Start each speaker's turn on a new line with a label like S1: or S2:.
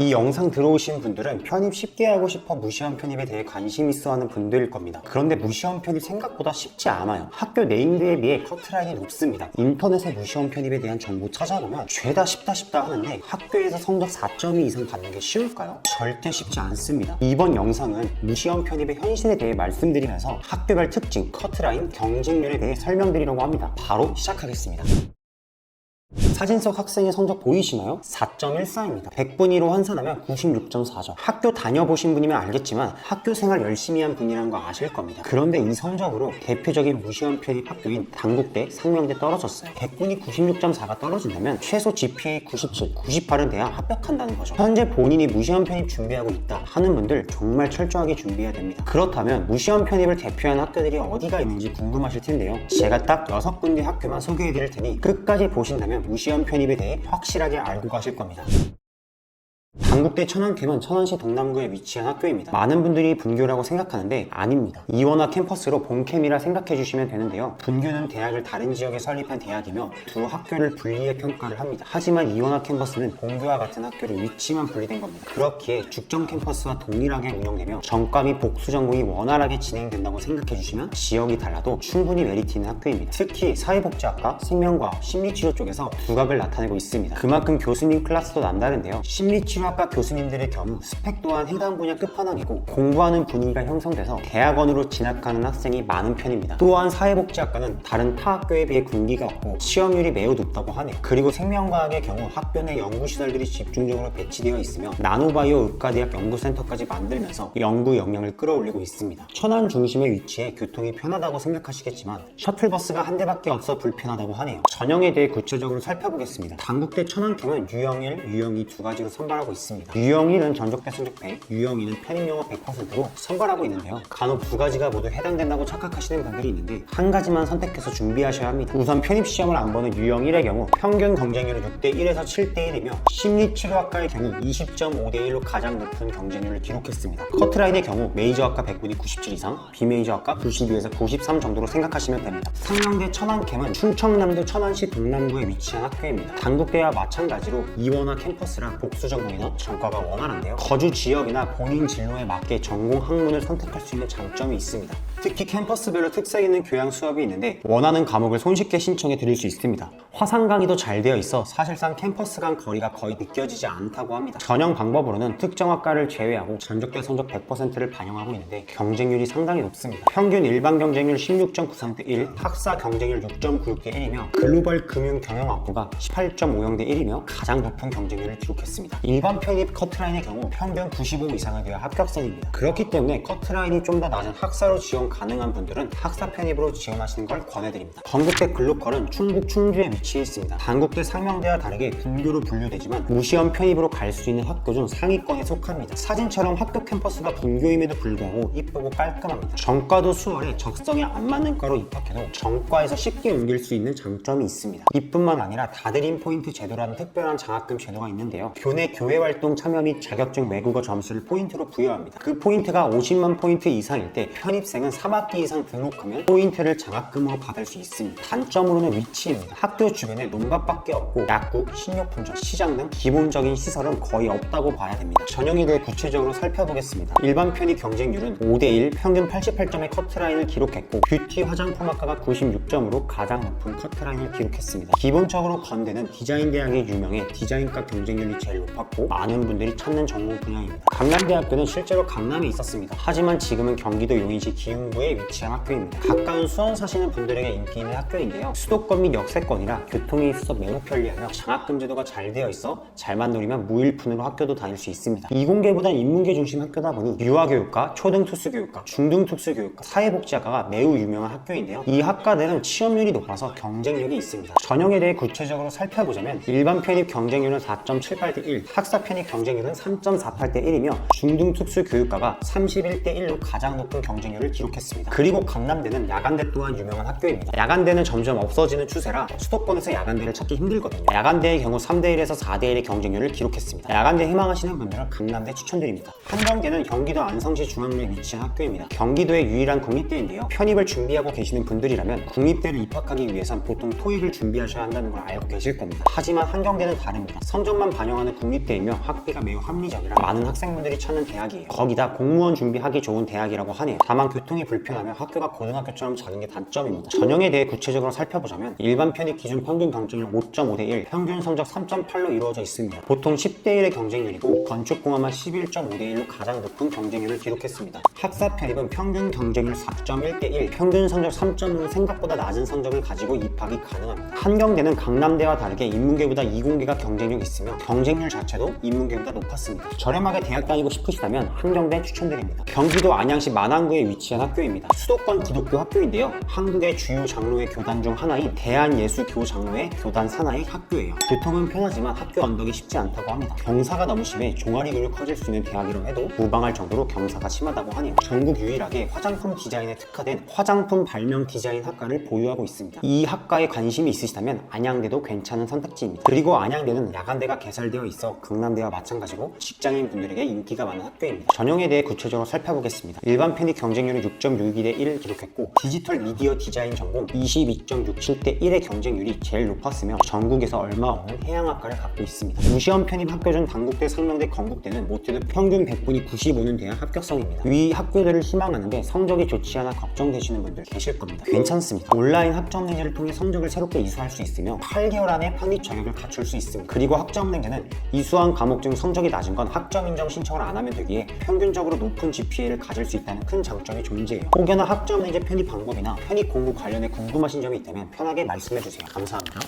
S1: 이 영상 들어오신 분들은 편입 쉽게 하고 싶어 무시원 편입에 대해 관심 있어 하는 분들일 겁니다. 그런데 무시원 편입 생각보다 쉽지 않아요. 학교 네임드에 비해 커트라인이 높습니다. 인터넷에 무시원 편입에 대한 정보 찾아보면 죄다 쉽다 하는데 학교에서 성적 4.2 이상 받는 게 쉬울까요? 절대 쉽지 않습니다. 이번 영상은 무시원 편입의 현실에 대해 말씀드리면서 학교별 특징, 커트라인, 경쟁률에 대해 설명드리려고 합니다. 바로 시작하겠습니다. 사진 속 학생의 성적 보이시나요? 4.14입니다. 100분위로 환산하면 96.4죠. 학교 다녀보신 분이면 알겠지만 학교 생활 열심히 한 분이라는 거 아실 겁니다. 그런데 이 성적으로 대표적인 무시원 편입 학교인 단국대, 상명대 떨어졌어요. 100분위 96.4가 떨어진다면 최소 GPA 97, 98은 돼야 합격한다는 거죠. 현재 본인이 무시원 편입 준비하고 있다 하는 분들 정말 철저하게 준비해야 됩니다. 그렇다면 무시원 편입을 대표하는 학교들이 어디가 있는지 궁금하실 텐데요. 제가 딱 6군데 학교만 소개해 드릴 테니 끝까지 보신다면 무시원 편입에 대해 확실하게 알고 가실 겁니다. 단국대 천안캠은 천안시 동남구에 위치한 학교입니다. 많은 분들이 분교라고 생각하는데 아닙니다. 이원화 캠퍼스로 본캠이라 생각해 주시면 되는데요. 분교는 대학을 다른 지역에 설립한 대학이며 두 학교를 분리해 평가를 합니다. 하지만 이원화 캠퍼스는 본교와 같은 학교를 위치만 분리된 겁니다. 그렇기에 죽전 캠퍼스와 동일하게 운영되며 전과 및 복수 전공이 원활하게 진행된다고 생각해 주시면 지역이 달라도 충분히 메리트 있는 학교입니다. 특히 사회복지학과, 생명과학, 심리치료 쪽에서 두각을 나타내고 있습니다. 그만큼 교수님 클래스도 남다른데요. 심리치료학과 교수님들의 경우 스펙 또한 해당 분야 끝판왕이고 공부하는 분위기가 형성돼서 대학원으로 진학하는 학생이 많은 편입니다. 또한 사회복지학과는 다른 타 학교에 비해 군기가 없고 취업률이 매우 높다고 하네요. 그리고 생명과학의 경우 학교 내 연구시설들이 집중적으로 배치되어 있으며 나노바이오 의과대학 연구센터까지 만들면서 연구 역량을 끌어올리고 있습니다. 천안 중심에 위치해 교통이 편하다고 생각하시겠지만 셔틀버스가 한 대밖에 없어 불편하다고 하네요. 전형에 대해 구체적으로 살펴보겠습니다. 단국대 천안캠은 유형1, 유형2 두 가지로 선발하고 있습니다. 유형1은 전적대 성적 100, 유형2는 편입영어 100%로 선발하고 있는데요. 간혹 두 가지가 모두 해당된다고 착각하시는 분들이 있는데 한 가지만 선택해서 준비하셔야 합니다. 우선 편입시험을 안 보는 유형1의 경우 평균 경쟁률은 6대1에서 7대1이며 심리치료학과의 경우 20.5대1로 가장 높은 경쟁률을 기록했습니다. 커트라인의 경우 메이저학과 100분이 97 이상, 비메이저학과 92에서 93 정도로 생각하시면 됩니다. 상명대 천안캠은 충청남도 천안시 동남구에 위치한 학교입니다. 단국대와 마찬가지로 이원화 캠퍼스라 복수 전공이나 전과가 원활한데요. 거주 지역이나 본인 진로에 맞게 전공 학문을 선택할 수 있는 장점이 있습니다. 특히 캠퍼스별로 특색 있는 교양 수업이 있는데 원하는 과목을 손쉽게 신청해 드릴 수 있습니다. 화상 강의도 잘 되어 있어 사실상 캠퍼스 간 거리가 거의 느껴지지 않다고 합니다. 전형 방법으로는 특정 학과를 제외하고 전적대 성적 100%를 반영하고 있는데 경쟁률이 상당히 높습니다. 평균 일반 경쟁률 16.93대 1, 학사 경쟁률 6.96대 1이며 글로벌 금융 경영학부가 18.50대 1이며 가장 높은 경쟁률을 기록했습니다. 일반 편입 커트라인의 경우 평균 95 이상을 되어 합격선입니다. 그렇기 때문에 커트라인이 좀 더 낮은 학사로 지원 가능한 분들은 학사 편입으로 지원하시는 걸 권해드립니다. 건국대 글로컬은 충북 충주에 위치해 있습니다. 단국대 상명대와 다르게 분교로 분류되지만 무시원 편입으로 갈 수 있는 학교 중 상위권에 속합니다. 사진처럼 학교 캠퍼스가 분교임에도 불구하고 이쁘고 깔끔합니다. 전과도 수월해 적성에 안 맞는 과로 입학해도 전과에서 쉽게 옮길 수 있는 장점이 있습니다. 이뿐만 아니라 다드림 포인트 제도라는 특별한 장학금 제도가 있는데요. 교내 교회활동 참여 및 자격증 외국어 점수를 포인트로 부여합니다. 그 포인트가 50만 포인트 이상일 때 편입생은 3학기 이상 등록하면 포인트를 장학금으로 받을 수 있습니다. 단점으로는 위치입니다. 학교 주변에 논밭밖에 없고 약국, 식료품점, 시장 등 기본적인 시설은 거의 없다고 봐야 됩니다. 전형에 대해 구체적으로 살펴보겠습니다. 일반 편입 경쟁률은 5대1, 평균 88점의 커트라인을 기록했고 뷰티 화장품학과가 96점으로 가장 높은 커트라인을 기록했습니다. 기본적으로 건대는 디자인 대학이 유명해 디자인과 경쟁률이 제일 높았고 많은 분들이 찾는 전공 분야입니다. 강남대학교는 실제로 강남에 있었습니다. 하지만 지금은 경기도 용인시 기흥부에 위치한 학교입니다. 가까운 수원 사시는 분들에게 인기 있는 학교인데요. 수도권 및 역세권이라 교통이 있어서 매우 편리하며 장학금 제도가 잘 되어 있어 잘만 노리면 무일푼으로 학교도 다닐 수 있습니다. 이공계보단 인문계 중심 학교다 보니 유아교육과, 초등특수교육과, 중등특수교육과, 사회복지학과가 매우 유명한 학교인데요. 이 학과들은 취업률이 높아서 경쟁력이 있습니다. 전형에 대해 구체적으로 살펴보자면 일반 편입 경쟁률은 4.78대 1, 학사 편입 경쟁률은 3.48대 1이며 중등특수교육과가 31대 1로 가장 높은 경쟁률을 기록했습니다. 그리고 강남대는 야간대 또한 유명한 학교입니다. 야간대는 점점 없어지는 추세라 수도권 수도권에서 야간대를 찾기 힘들거든요. 야간대의 경우 3대1에서 4대1의 경쟁률을 기록했습니다. 야간대 희망하시는 분들은 강남대 추천드립니다. 한경대는 경기도 안성시 중앙로에 위치한 학교입니다. 경기도의 유일한 국립대인데요. 편입을 준비하고 계시는 분들이라면 국립대를 입학하기 위해선 보통 토익을 준비하셔야 한다는 걸 알고 계실 겁니다. 하지만 한경대는 다릅니다. 성적만 반영하는 국립대이며 학비가 매우 합리적이라 많은 학생분들이 찾는 대학이에요. 거기다 공무원 준비하기 좋은 대학이라고 하네요. 다만 교통이 불편하며 학교가 고등학교처럼 작은 게 단점입니다. 전형에 대해 구체적으로 살펴보자면 일반 편입 기준 평균 경쟁률 5.5대 1, 평균 성적 3.8로 이루어져 있습니다. 보통 10대 1의 경쟁률이고 건축공학만 11.5대 1로 가장 높은 경쟁률을 기록했습니다. 학사 편입은 평균 경쟁률 4.1대 1, 평균 성적 3.5로 생각보다 낮은 성적을 가지고 입학이 가능합니다. 한경대는 강남대와 다르게 인문계보다 이공계가 경쟁력이 있으며 경쟁률 자체도 인문계보다 높았습니다. 저렴하게 대학 다니고 싶으시다면 한경대 추천드립니다. 경기도 안양시 만안구에 위치한 학교입니다. 수도권 기독교 학교인데요. 한국의 주요 장로의 교단 중 하나인 대한예수교 장로의 교단 산하의 학교예요. 교통은 편하지만 학교 언덕이 쉽지 않다고 합니다. 경사가 너무 심해 종아리 근육 커질 수 있는 대학이라고 해도 무방할 정도로 경사가 심하다고 하네요. 전국 유일하게 화장품 디자인에 특화된 화장품 발명 디자인 학과를 보유하고 있습니다. 이 학과에 관심이 있으시다면 안양대도 괜찮은 선택지입니다. 그리고 안양대는 야간대가 개설되어 있어 강남대와 마찬가지고 직장인 분들에게 인기가 많은 학교입니다. 전형에 대해 구체적으로 살펴보겠습니다. 일반 편입 경쟁률은 6.62대 1을 기록했고 디지털 미디어 디자인 전공 22.67대 1의 경쟁률이 제일 높았으며 전국에서 얼마 없는 해양학과를 갖고 있습니다. 무시험 편입 학교 중 단국대, 상명대, 건국대는 모두 평균 100분이 95는 대한 합격성입니다. 위 학교들을 희망하는데 성적이 좋지 않아 걱정되시는 분들 계실 겁니다. 괜찮습니다. 온라인 학점행제를 통해 성적을 새롭게 이수할 수 있으며 8개월 안에 편입 자격을 갖출 수 있습니다. 그리고 학점행제는 이수한 과목 중 성적이 낮은 건 학점 인정 신청을 안 하면 되기에 평균적으로 높은 GPA를 가질 수 있다는 큰 장점이 존재해요. 혹여나 학점행제 편입 방법이나 편입 공부 관련해 궁금하신 점이 있다면 편하게 말씀해주세요. 감사합니다.